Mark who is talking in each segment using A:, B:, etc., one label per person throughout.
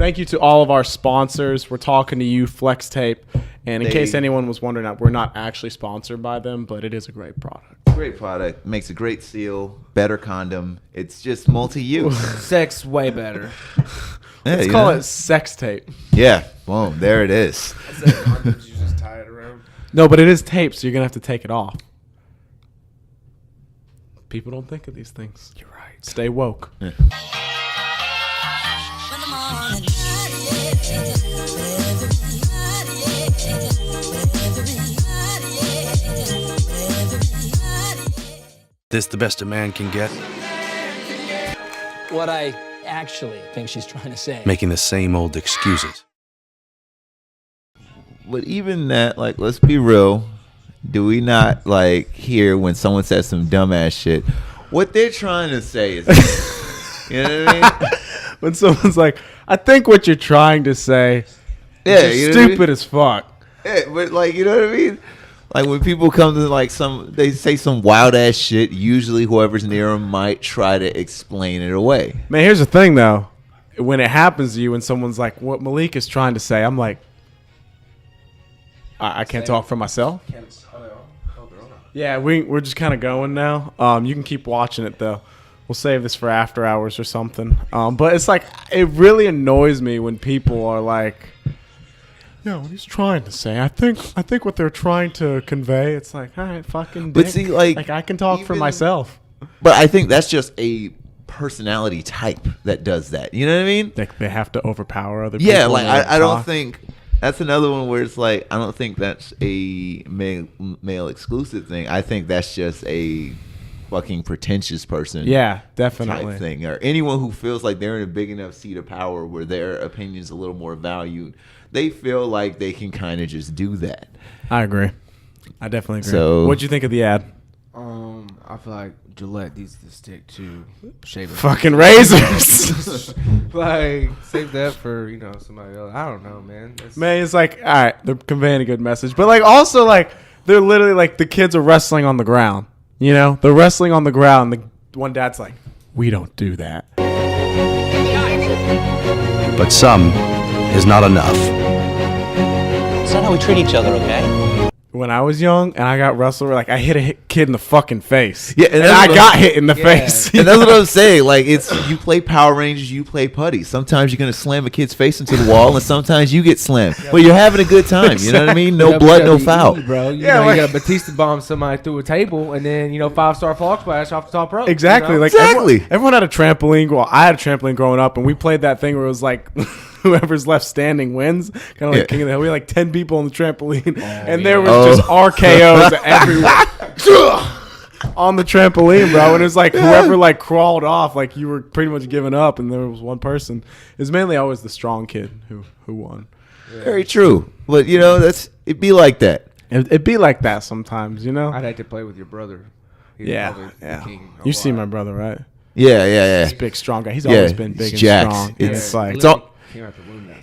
A: Thank you to all of our sponsors. We're talking to you, Flex Tape. And in case anyone was wondering, we're not actually sponsored by them, but it is a great product.
B: Great product. Makes a great seal. Better condom. It's just multi-use.
C: Sex way better.
B: Yeah,
A: Let's call it Sex Tape.
B: Yeah. Boom. There it is.
D: You just tie it around.
A: No, but it is tape, so you're going to have to take it off. People don't think of these things. You're right. Stay woke.
B: Yeah.
E: This the best a man can get?
F: What I actually think she's trying to say.
E: Making the same old excuses.
B: But even that, like, let's be real. Do we not, like, hear when someone says some dumbass shit? What they're trying to say is, you know what I mean?
A: When someone's like, I think what you're trying to say is stupid as fuck.
B: Yeah, but, like, you know what I mean? Like, when people come to, like, they say some wild-ass shit, usually whoever's near them might try to explain it away.
A: Man, here's the thing, though. When it happens to you and someone's like, what Malik is trying to say, I'm like, I can't talk for myself. Yeah, we're just kind of going now. You can keep watching it, though. We'll save this for after hours or something. But it's like, it really annoys me when people are like, yeah, what he's trying to say. I think what they're trying to convey, it's like, all right, fucking dick.
B: But see, like
A: I can talk for myself.
B: But I think that's just a personality type that does that. You know what I mean?
A: They have to overpower other people.
B: Yeah, like I don't think that's another one where it's like I don't think that's a male exclusive thing. I think that's just a fucking pretentious person.
A: Yeah, definitely.
B: Type thing, or anyone who feels like they're in a big enough seat of power where their opinion is a little more valued. They feel like they can kind of just do that.
A: I agree. I definitely agree.
B: So,
A: what'd you think of the ad?
C: I feel like Gillette needs to stick to shaving.
A: Fucking razors.
C: Like, save that for, somebody else. I don't know, man.
A: Man, it's like, all right, they're conveying a good message. But, like, also, like, they're literally, like, the kids are wrestling on the ground. You know? They're wrestling on the ground. The one dad's like, we don't do that.
E: But some is not enough.
F: It's not how we treat each other, okay?
A: When I was young and I got wrestled, like I hit a kid in the fucking face.
B: Yeah,
A: and I got hit in the face.
B: And that's what I'm saying. Like, it's you play Power Rangers, you play putty. Sometimes you're gonna slam a kid's face into the wall, and sometimes you get slammed. But you're having a good time. You know what I mean? No blood, no foul.
C: Bro, you got to Batista bomb somebody through a table, and then 5-star frog splash off the top rope.
A: Exactly. Like everyone had a trampoline. Well, I had a trampoline growing up, and we played that thing where it was like. Whoever's left standing wins. Kind of like King of the Hill. We had like 10 people on the trampoline. And there was just RKOs everywhere. On the trampoline, bro. And it was like whoever like crawled off, like you were pretty much giving up. And there was one person. It's mainly always the strong kid who won.
B: Yeah. Very true. But, it'd be like that.
A: It'd be like that sometimes,
C: I'd like to play with your brother. He's
A: yeah. You see my brother, right?
B: Yeah.
A: He's a big, strong guy. He's always been big and strong. It's like...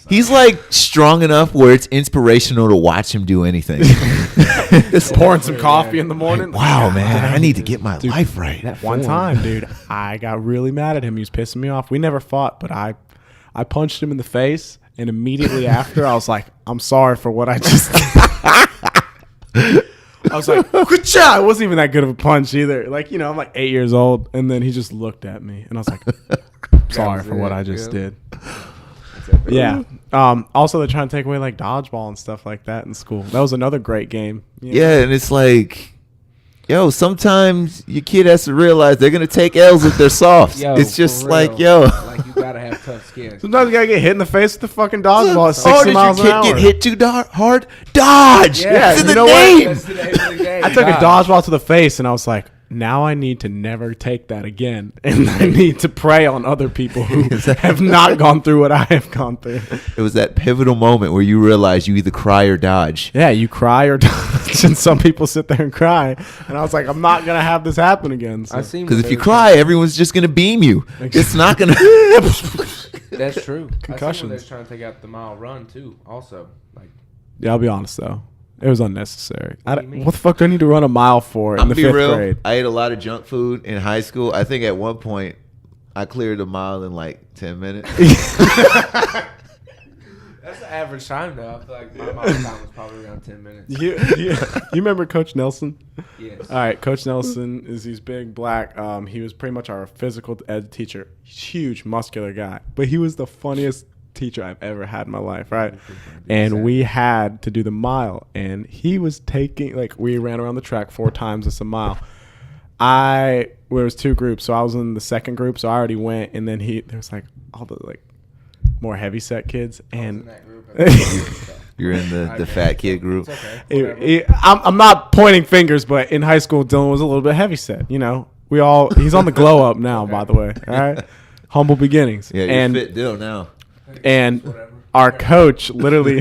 B: He's like strong enough where it's inspirational to watch him do anything.
A: Pouring some coffee in the morning.
B: Like, wow, man, I need to get my life right.
A: That one time, dude, I got really mad at him. He was pissing me off. We never fought, but I punched him in the face, and immediately after, I was like, I'm sorry for what I just did. I was like, Ka-cha! It wasn't even that good of a punch either. Like, I'm like 8 years old, and then he just looked at me, and I was like, sorry for what I just did. Yeah. Also, they're trying to take away like dodgeball and stuff like that in school. That was another great game.
B: Yeah, and it's like, sometimes your kid has to realize they're gonna take L's if they're soft. It's just like,
C: like you gotta have tough skin.
A: Sometimes you gotta get hit in the face with the fucking dodgeball at 60 miles an hour.
B: Get hit too hard? Dodge.
A: Yeah,
B: it's in the name.
A: That's the name of the game. I took a dodgeball to the face, and I was like, now I need to never take that again. And I need to prey on other people who have not gone through what I have gone through.
B: It was that pivotal moment where you realize you either cry or dodge.
A: Yeah, you cry or dodge. And some people sit there and cry. And I was like, I'm not going to have this happen again.
B: Because if you cry, everyone's just going to beam you. It's not going
C: to. That's true.
A: Concussions.
C: They're trying to take out the mile run, too, also.
A: Yeah, I'll be honest, though. It was unnecessary. What the fuck do I need to run a mile for in the fifth grade?
B: I ate a lot of junk food in high school. I think at one point I cleared a mile in like 10 minutes.
C: average time though. I feel like my mom's time was probably around 10 minutes.
A: You remember Coach Nelson?
C: Yes.
A: All right, Coach Nelson is he's big, black. He was pretty much our physical ed teacher. Huge, muscular guy, but he was the funniest teacher I've ever had in my life, right? And we had to do the mile, and he was taking we ran around the track 4 times. It's a mile. There was 2 groups, so I was in the second group, so I already went, and then there was all the more heavy set kids, and
B: You're in the fat kid group.
C: Okay.
A: I'm not pointing fingers, but in high school, Dylan was a little bit heavy set. He's on the glow up now, by the way. All right, humble beginnings.
B: Yeah, you're fit deal now.
A: And our coach literally,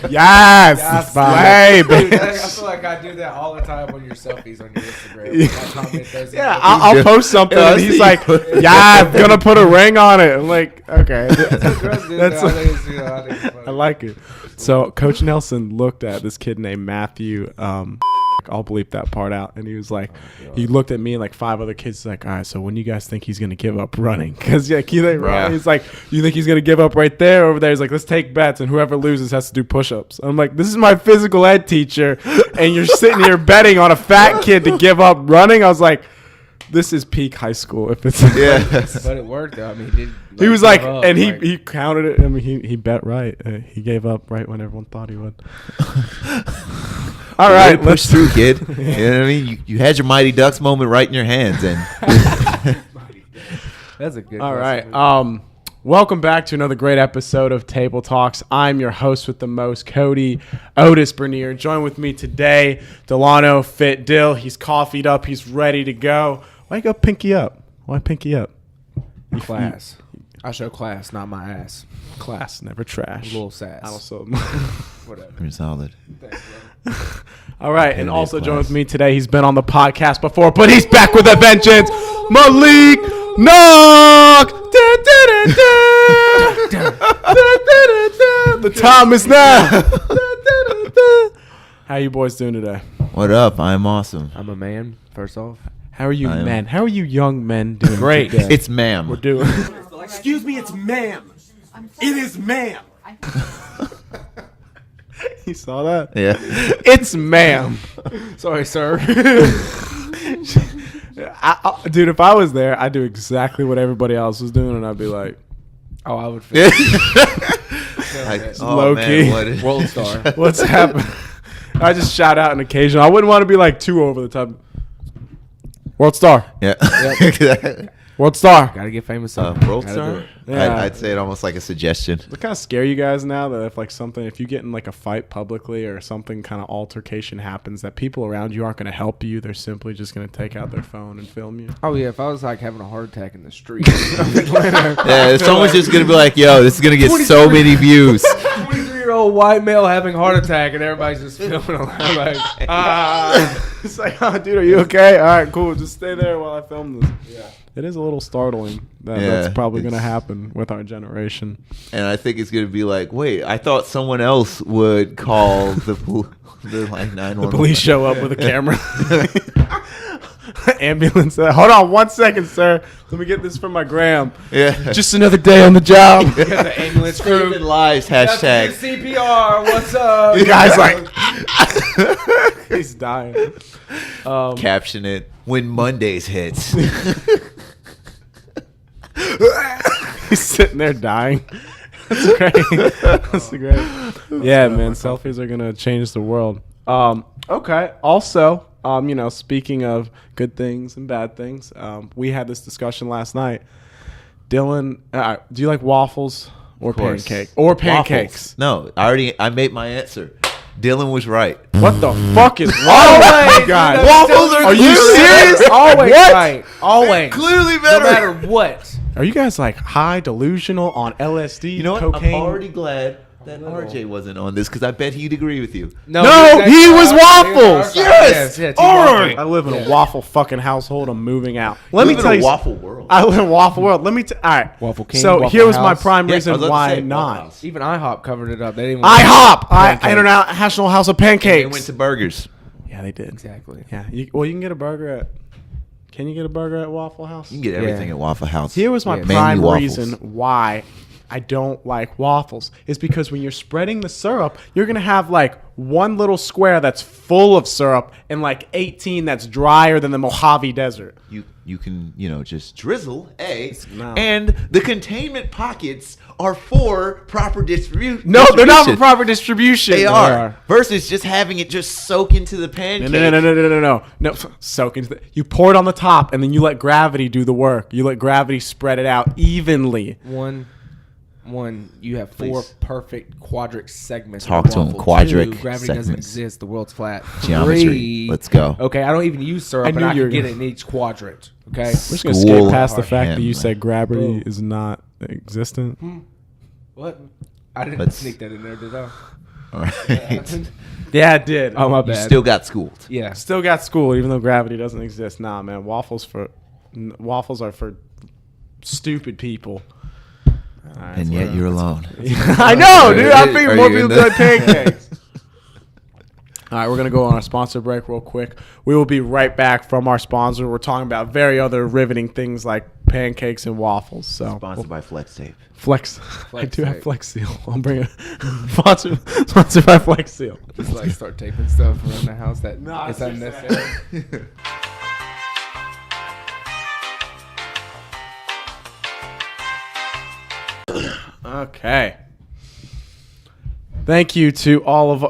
A: yes, hey,
C: Dude, I feel like I do that all the time on your selfies on your Instagram.
A: Yeah, I'll post something, and he's like, "Yeah, I'm gonna put a ring on it." I'm like, "Okay, I like it." So Coach Nelson looked at this kid named Matthew. I'll bleep that part out. And he was like, he looked at me and 5 other kids. Like, all right, so when you guys think he's gonna give up running? Because he's like, you think he's gonna give up right there? Over there, he's like, let's take bets, and whoever loses has to do push-ups. I'm like, this is my physical ed teacher, and you're sitting here betting on a fat kid to give up running. I was like, this is peak high school. If it's
C: But it worked though. I mean,
A: he was like, and he counted it. I mean, he bet right. He gave up right when everyone thought he would. All right,
B: push through, kid. You know what I mean? You had your Mighty Ducks moment right in your hands, and
C: that's a good.
A: All right. Welcome back to another great episode of Table Talks. I'm your host with the most, Kody Otis Bernier. Joined with me today, Delano Fit Dill. He's coffeeed up. He's ready to go. Why you go pinky up? Why pinky up?
C: Class. I show class, not my ass.
A: Class, never trash.
C: A little sass.
A: Also,
C: Whatever.
B: you're solid.
C: Thanks,
A: all right, and also joined with me today. He's been on the podcast before, but he's back with a vengeance. Malik Knock. The time is now. How you boys doing today?
B: What up? I'm awesome.
C: I'm a man. First off,
A: how are you men? How are you young men doing?
C: Great.
A: Today?
B: It's ma'am.
A: We're doing.
G: Excuse me, it's ma'am. It is ma'am.
A: You saw that?
B: Yeah.
A: It's ma'am.
C: sorry, sir.
A: Dude, if I was there, I'd do exactly what everybody else was doing, and I'd be like,
C: Oh, I would. Feel
A: low key.
C: World star.
A: What's happening? I just shout out an occasion. I wouldn't want to be too over the top. World star.
B: Yeah.
C: Yep.
A: World star.
C: Gotta get famous.
B: World
C: Gotta
B: star?
C: do it.
A: Yeah.
B: I'd say it almost like a suggestion.
A: Does it kind of scare you guys now that if you get in a fight publicly or something kind of altercation happens, that people around you aren't going to help you? They're simply just going to take out their phone and film you.
C: Oh yeah, if I was having a heart attack in the street.
B: Yeah, someone's just gonna be like, "Yo, this is gonna get so many views."
C: 23-year-old white male having heart attack, and everybody's just filming him.
A: It's like, oh, dude, are you okay? All right, cool. Just stay there while I film this. Yeah. It is a little startling that that's probably going to happen with our generation.
B: And I think it's gonna be like, wait, I thought someone else would call the 911.
A: The police show up with a camera. Ambulance. Hold on 1 second, sir. Let me get this from my gram.
B: Yeah.
A: Just another day on the job.
C: The ambulance crew.
B: Saving lives, hashtag.
C: CPR. What's up?
A: The guy's like, he's dying.
B: Caption it when Mondays hits.
A: He's sitting there dying. That's great. That's great. Yeah, man. Selfies are gonna change the world. Okay. Also, speaking of good things and bad things, we had this discussion last night. Dylan, do you like waffles or pancakes? Or pancakes?
B: Waffles. No, I made my answer. Dylan was right.
A: What the fuck is wrong with you guys?
B: Waffles are
A: you serious?
C: Always
A: What?
C: right. Always.
B: Clearly
C: No
B: better.
C: matter what.
A: Are you guys high, delusional on LSD,
B: You know what?
A: cocaine?
B: I'm already glad that RJ wasn't on this because I bet he'd agree with you.
A: No, he was waffles.
C: Yes. Yeah,
A: I live in a waffle fucking household. I'm moving out. Let me
B: Live in
A: tell
B: a
A: you.
B: Waffle world.
A: I live in a waffle world. Let me all right.
C: Waffle King,
A: So
C: Waffle
A: here was my
C: House.
A: prime
B: Yeah, I
A: reason
B: was about to
A: why
B: say Waffle
A: not.
B: House.
C: Even IHOP covered it up. They didn't.
A: IHOP,
C: Pancakes.
A: International House of
B: They
A: Pancakes.
B: went to burgers.
A: Yeah, they did.
C: Exactly.
A: Yeah. You can get a burger at. Can you get a burger at Waffle House?
B: You can get everything at Waffle House.
A: Here was my
C: Yeah.
A: prime
B: Mainly waffles.
A: reason why I don't like waffles is because when you're spreading the syrup, you're going to have like one little square that's full of syrup and like 18 that's drier than the Mojave Desert.
B: You can, just drizzle
A: No.
B: and the containment pockets are for proper distribution.
A: No, they're not for proper distribution.
B: They are. Versus just having it just soak into the pancake.
A: No, soak into you pour it on the top and then you let gravity do the work. You let gravity spread it out evenly.
C: One, you have four perfect quadric segments.
B: Talk to him. Quadric
C: Two, gravity
B: segments.
C: doesn't exist. The world's flat.
B: Geometry.
C: Three,
B: Let's go.
C: Okay, I don't even use syrup,
A: I
C: and
A: knew
C: I
A: you were
C: can get
A: gonna-
C: it in each quadrant. Okay.
A: We're just going to
B: School
A: skip past the
B: or
A: fact that you
B: him.
A: said gravity
C: Boom.
A: is not existent.
C: What? I didn't
B: Let's-
C: sneak that in there, did I?
B: All right.
A: Yeah, it did.
C: Oh, my
B: You
C: bad.
B: still got schooled.
C: Yeah.
A: Still got school, even though gravity doesn't exist. Nah, man, waffles are for stupid people. All right,
B: And yet you're alone.
A: I know, dude. I figured
B: Are
A: more
B: you
A: people
B: in
A: like pancakes. All right, we're going to go on our sponsor break real quick. We will be right back from our sponsor. We're talking about very other riveting things like pancakes and waffles. So
B: Sponsored by Flex Tape.
A: Flex. I do have
C: Tape.
A: Flex Seal. I'll bring it. Sponsored by Flex Seal.
C: Just like start taping stuff around the house that
A: Nah,
C: is
A: it's
C: unnecessary.
A: Okay. Thank you to all of.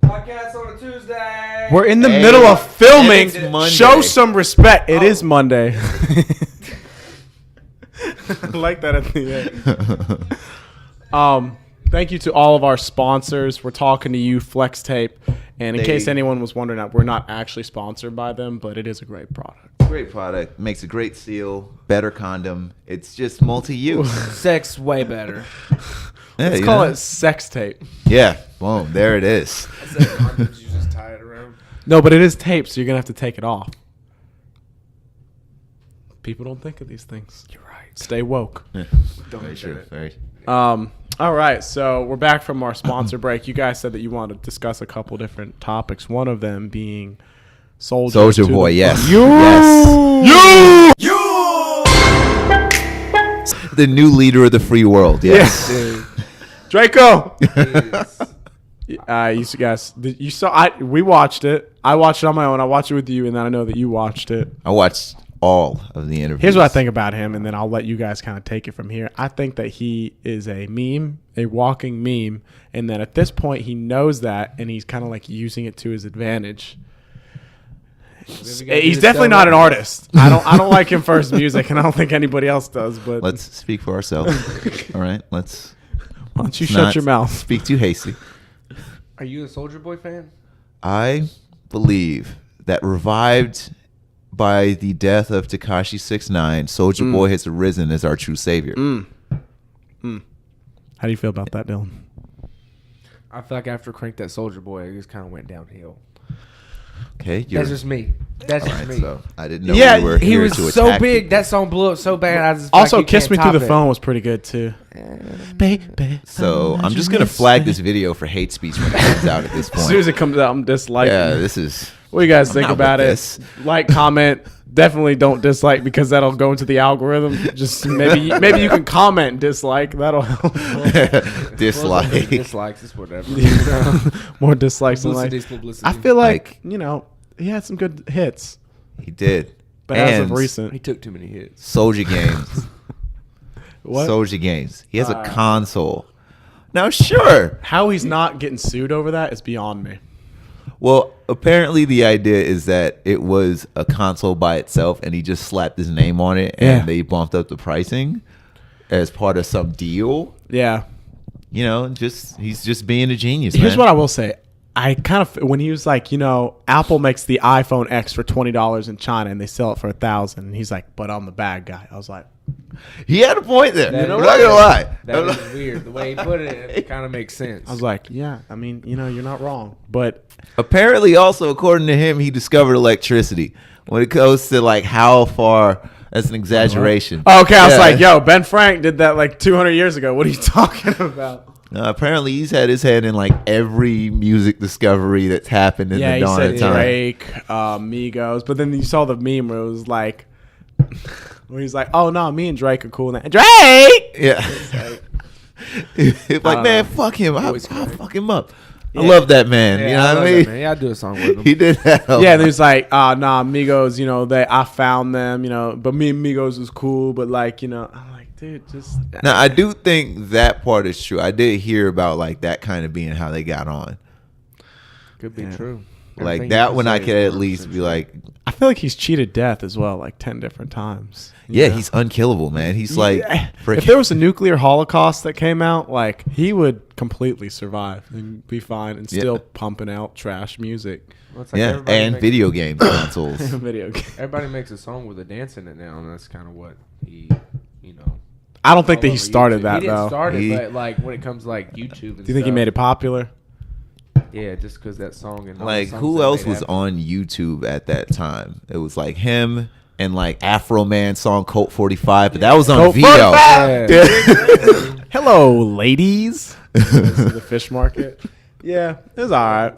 C: Podcast on a Tuesday.
A: We're in the
B: Hey,
A: middle of filming.
B: and it's Monday.
A: Show some respect. It is Monday. I like that at the end. Thank you to all of our sponsors. We're talking to you, Flex Tape. And in case anyone was wondering, we're not actually sponsored by them, but it is a great product.
B: Great product. Makes a great seal. Better condom. It's just multi-use.
C: Sex way better.
B: Yeah,
A: Let's
B: you
A: call
B: know?
A: it Sex Tape.
B: Yeah. Boom. There it is.
D: Is that condoms you just tie it around?
A: No, but it is tape, so you're going to have to take it off. People don't think of these things. You're right. Stay woke.
B: Very true. Very.
A: All right, so we're back from our sponsor break. You guys said that you wanted to discuss a couple different topics. One of them being
B: Soulja Boy, yes.
A: You!
B: Yes. The new leader of the free world, yes.
A: Draco. You guys, you saw. We watched it. I watched it on my own. I watched it with you, and then I know that you watched it.
B: I watched all of the interviews.
A: Here's what I think about him, and then I'll let you guys kind of take it from here. I think that he is a meme, a walking meme, and that at this point he knows that, and he's kind of like using it to his advantage. He's definitely not an artist. I don't like him for his music, and I don't think anybody else does. But
B: Let's speak for ourselves. All right, let's.
A: why don't you
B: let's
A: shut
B: not
A: your mouth?
B: Speak too hasty.
C: Are you a Soulja Boy fan?
B: I believe that revived by the death of Tekashi 6ix9ine, Soulja Boy has arisen as our true savior.
A: How do you feel about that, Dylan?
C: I feel like after Crank That Soulja Boy, it just kind of went downhill.
B: Okay,
C: That's just me. That's just me.
B: so I didn't know
A: Yeah,
B: we were
C: He
B: here
C: was
B: to
C: so
B: attack
C: big.
B: people.
C: That song blew up so bad. I just feel
A: Also,
C: like you
A: "Kiss
C: can't
A: Me Through the
C: top it.
A: Phone" was pretty good too. Baby,
B: So I'm just gonna flag this video for hate speech when it comes out at this
A: as soon as
B: point.
A: it comes out, I'm disliking.
B: Yeah,
A: it.
B: this is.
A: What do you guys
B: I'm
A: think
B: not
A: about
B: with
A: it?
B: this.
A: Like, comment. Definitely don't dislike because that'll go into the algorithm. Just maybe you can comment dislike. That'll help.
B: Dislike.
C: Dislikes. It's whatever.
A: More dislikes than like.
C: Publicity's publicity.
A: I feel like he had some good hits,
B: He did.
A: but as of
B: And
A: recent,
C: he took too many hits.
B: Soulja Games.
A: what?
B: Soulja Games. He has a console. Now, sure.
A: How he's not getting sued over that is beyond me.
B: Well, apparently the idea is that it was a console by itself, and he just slapped his name on it, and
A: Yeah.
B: they bumped up the pricing as part of some deal.
A: Yeah.
B: He's just being a genius.
A: Here's
B: man.
A: what I will say. I kind of when he was like, Apple makes the iPhone X for $20 in China and they sell it for $1,000. And he's like, but I'm the bad guy. I was like,
B: He had a point there.
C: That
B: I'm
C: is
B: not gonna lie.
C: That is weird. The way he put it, it kind of makes sense.
A: I was like, yeah. I mean, you're not wrong. But
B: Apparently, also according to him, he discovered electricity. When it goes to like how far, that's an exaggeration.
A: okay, I was
B: Yeah.
A: like, yo, Ben Frank did that like 200 years ago. What are you talking about?
B: Apparently, he's had his hand in like every music discovery that's happened in
A: Yeah,
B: the
A: he
B: dawn
A: said
B: of time.
A: Drake, Migos, but then you saw the meme where it was like, where he's like, "Oh no, me and Drake are cool now." Drake.
B: Yeah. Like, man, fuck him. I'll fuck him up. I love that man.
C: Yeah,
B: you know what I mean?
C: Yeah, I'd do a song with him.
B: He did that.
A: Yeah, there's like, nah, Migos, I found them, but me and Migos was cool, but like, I'm like, dude, just.
B: Now, I do think that part is true. I did hear about like that kind of being how they got on.
C: Could be true.
B: Like
C: Everything
B: that
C: you
B: one,
C: say
B: I
C: is
B: could at
C: 100%
B: least be
C: true.
B: like,
A: I feel like he's cheated death as well, like 10 different times.
B: yeah, he's unkillable, man. He's like,
A: If there was a nuclear holocaust that came out, like he would completely survive and be fine and still pumping out trash music.
C: Well, it's like
B: yeah,
C: everybody
B: and
C: makes-
B: video game consoles.
A: Video game.
C: Everybody makes a song with a dance in it now, and that's kind of what he,
A: I don't think that
C: all
A: he
C: over
A: started
C: YouTube.
A: that
C: He didn't
A: though.
C: start it,
B: He-
C: but like when it comes to like YouTube and
A: Do you think he made it popular?
C: Yeah, just because that song and all
B: Like,
C: the songs
B: who
C: that
B: else
C: they
B: was
C: have.
B: on YouTube at that time? It was like him and like Afro Man song Colt 45, but that was on
A: Colt
B: Vito.
A: 45!
C: Yeah.
A: Hello, ladies. This is the fish market. Yeah, it was all right.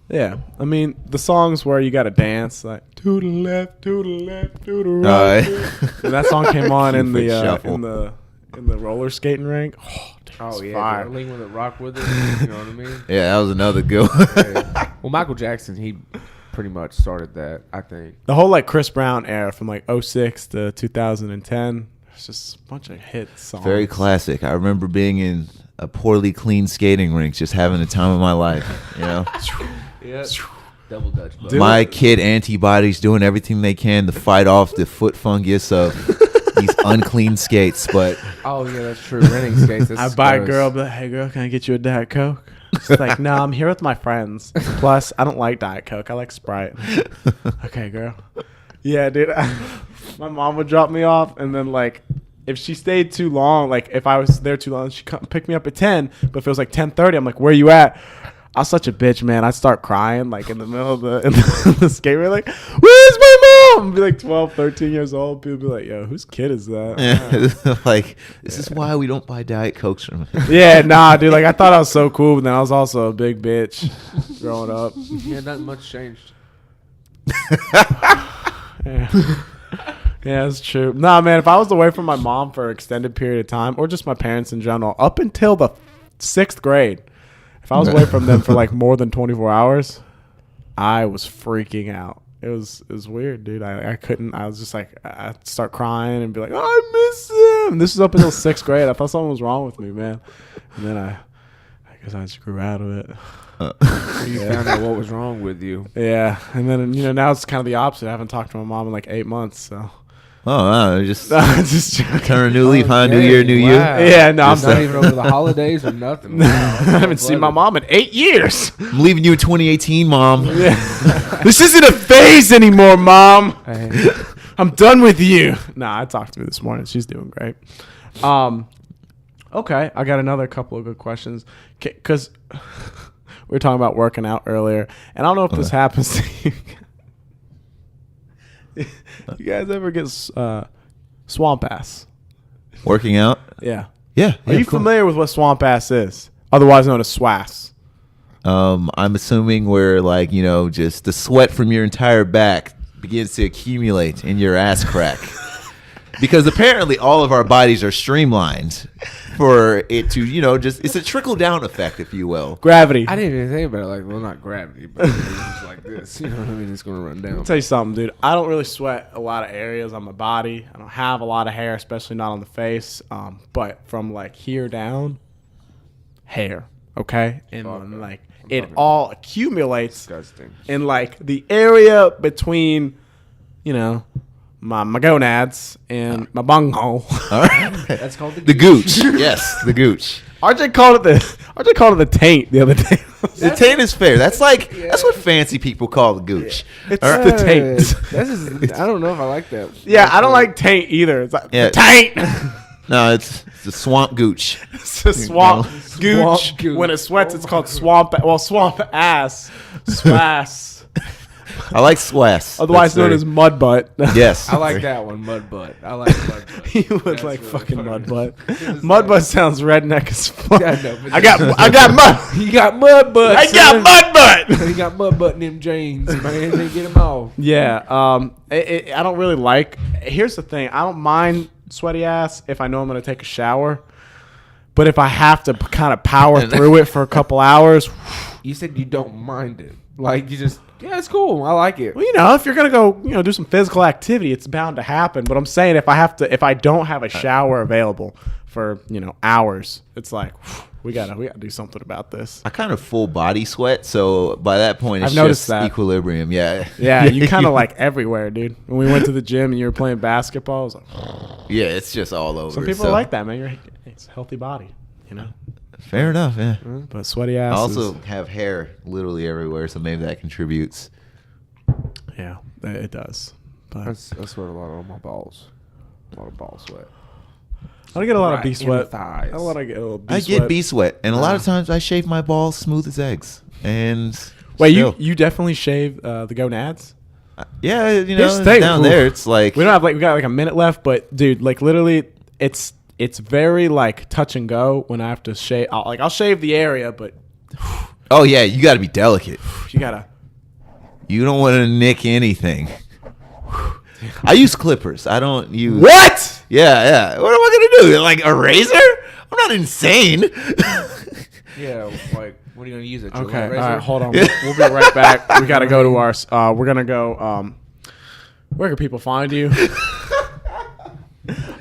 A: Yeah, I mean the songs where you got to dance like to the left, to the left, to the right. And that song came on in
B: Cupid
A: the
B: Shuffle.
A: in the roller skating rink. Oh, dude,
C: Oh
A: it's
C: yeah,
A: fire.
C: the Link with it, Rock with it. You know what I mean?
B: Yeah, that was another good one.
C: Yeah. Well, Michael Jackson, he pretty much started that. I think.
A: The whole like Chris Brown era from like 06 to 2010. It's just a bunch of hit songs.
B: Very classic. I remember being in a poorly cleaned skating rink, just having the time of my life. You know,
C: Yeah. Double Dutch. But
B: my kid antibodies doing everything they can to fight off the foot fungus of these unclean skates. But
C: oh yeah, that's true. Renting skates.
A: I
C: That's
A: buy a
C: gross.
A: girl, but hey girl, can I get you a Diet Coke? She's like, no, I'm here with my friends. Plus, I don't like Diet Coke. I like Sprite. Okay, girl. Yeah, dude. My mom would drop me off, and then like, if she stayed too long, like if I was there too long, she'd come pick me up at 10. But if it was like 10:30, I'm like, where you at? I was such a bitch, man. I'd start crying like in the middle of the skate rink, like, where's my mom? I'd be like 12, 13 years old. People be like, yo, whose kid is that?
B: like, this is why we don't buy Diet Cokes from him.
A: Yeah, nah, dude. Like, I thought I was so cool, but then I was also a big bitch growing up.
C: Yeah, not much changed.
A: Yeah. Yeah, that's true. Nah, man, if I was away from my mom for an extended period of time, or just my parents in general, up until the 6th grade, if I was away from them for like more than 24 hours, I was freaking out. It was weird, dude. I couldn't. I was just like, I'd start crying and be like, oh, I miss him. This was up until 6th grade. I thought something was wrong with me, man. And then I guess I just grew out of it.
C: You found out what was wrong with you.
A: Yeah, and then now it's kind of the opposite. I haven't talked to my mom in like 8 months, so.
B: Oh, wow. Just
A: Just
B: turn a new leaf, huh? New
C: dang,
B: year, new you.
C: wow.
A: Yeah, no, I'm
C: Not even over the holidays or nothing.
A: I haven't seen my mom in 8 years.
B: I'm leaving you in 2018, Mom.
A: This isn't a phase anymore, Mom.
C: Hey,
A: I'm done with you. Nah, I talked to her this morning. She's doing great. Okay, I got another couple of good questions. Because we were talking about working out earlier, and I don't know if this happens to you. You guys ever get swamp ass?
B: Working out?
A: Yeah.
B: Yeah.
A: Are you familiar with what swamp ass is? Otherwise known as SWASS.
B: I'm assuming where, like, just the sweat from your entire back begins to accumulate in your ass crack. Because apparently all of our bodies are streamlined for it to, it's a trickle-down effect, if you will.
A: Gravity.
C: I didn't even think about it. Like, well, not gravity, but it's just like this. You know what I mean? It's going to run down.
A: I'll tell you something, dude. I don't really sweat a lot of areas on my body. I don't have a lot of hair, especially not on the face. But from like here down, hair. Okay, and when, like it all accumulates
C: Disgusting.
A: in like the area between, my gonads and my bunghole.
B: All right.
C: That's called
B: The gooch. Yes, the gooch.
A: RJ called it the taint the other day.
B: The taint is fair. That's that's what fancy people call the gooch.
A: It's
B: All right.
A: the taint.
C: This is, I don't know if I like that.
A: Yeah, I don't like taint either. It's like
B: Yeah.
A: the taint.
B: No, it's the swamp gooch.
A: It's a swamp gooch.
C: Swamp gooch.
A: When it sweats, it's called swamp. Well, swamp ass, swass.
B: I like swass.
A: Otherwise
B: That's
A: known
B: very-
A: as mud butt.
B: Yes.
C: I like that one, mud butt. I like mud butt.
A: You would
C: That's
A: like
C: really
A: fucking
C: funny.
A: mud butt.
C: It's
A: Mud
C: like-
A: butt sounds redneck as fuck.
C: Yeah, I know, but
A: I got mud.
C: You got mud butt.
A: I got mud butt.
C: You got mud butt in them jeans, man. They get them off.
A: Yeah. I don't really like. Here's the thing. I don't mind sweaty ass if I know I'm gonna take a shower. But if I have to kind of power through it for a couple hours,
C: You said you don't mind it. Like, you just, yeah, it's cool. I like it.
A: well, if you're gonna go, do some physical activity, it's bound to happen. But I'm saying if I don't have a shower available for hours, it's like we gotta do something about this.
B: I kind of full body sweat, so by that point it's
A: I've noticed
B: just
A: that.
B: equilibrium. Yeah.
A: Yeah, you kind of like everywhere, dude. When we went to the gym and you were playing basketball, I was like,
B: Yeah, it's just all over.
A: some people
B: so.
A: are like that, man. It's a healthy body,
B: Fair enough, yeah.
A: But sweaty
B: I
A: ass.
B: also have hair literally everywhere, so maybe that contributes.
A: Yeah, it does. But
C: I sweat a lot on my balls. A lot of ball sweat.
A: I get a lot of
C: Right
A: bee
C: in
A: sweat.
C: the thighs.
A: I want to get a little bee
B: I
A: sweat.
B: get bee sweat, and a lot of times I shave my balls smooth as eggs. And
A: Wait,
B: still.
A: you definitely shave the gonads?
B: Yeah,
A: Here's the
B: it's
A: thing.
B: down
A: Oof.
B: there. It's like
A: We got like a minute left, but dude, like literally, it's very like touch and go when I have to shave. I'll shave the area, but
B: oh yeah, you got to be delicate.
A: you gotta.
B: You don't want to nick anything. I use clippers. I don't use
A: What?
B: Yeah. What am I gonna do? Like a razor? I'm not insane.
C: Yeah, like, what are you going to use? A Gillette
A: Okay, all
C: razor?
A: right, hold on. We'll be right back. We gotta go to our. We're gonna go. Where can people find you?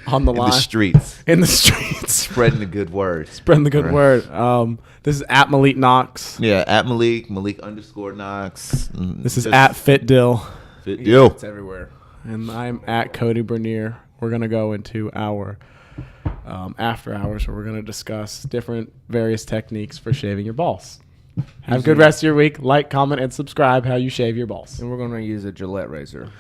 A: On the
B: In
A: line.
B: the streets,
A: In the streets.
B: spreading the good word.
A: Spreading the good
B: All
A: word. This is at Malik Knox.
B: Yeah, at Malik _Knox.
A: This is at FitDill.
B: Yo.
C: It's everywhere.
A: And I'm at Kody Bernier. We're going to go into our after hours where we're going to discuss different various techniques for shaving your balls. Have a good rest of your week. Like, comment, and subscribe how you shave your balls.
C: And we're going to use a Gillette razor.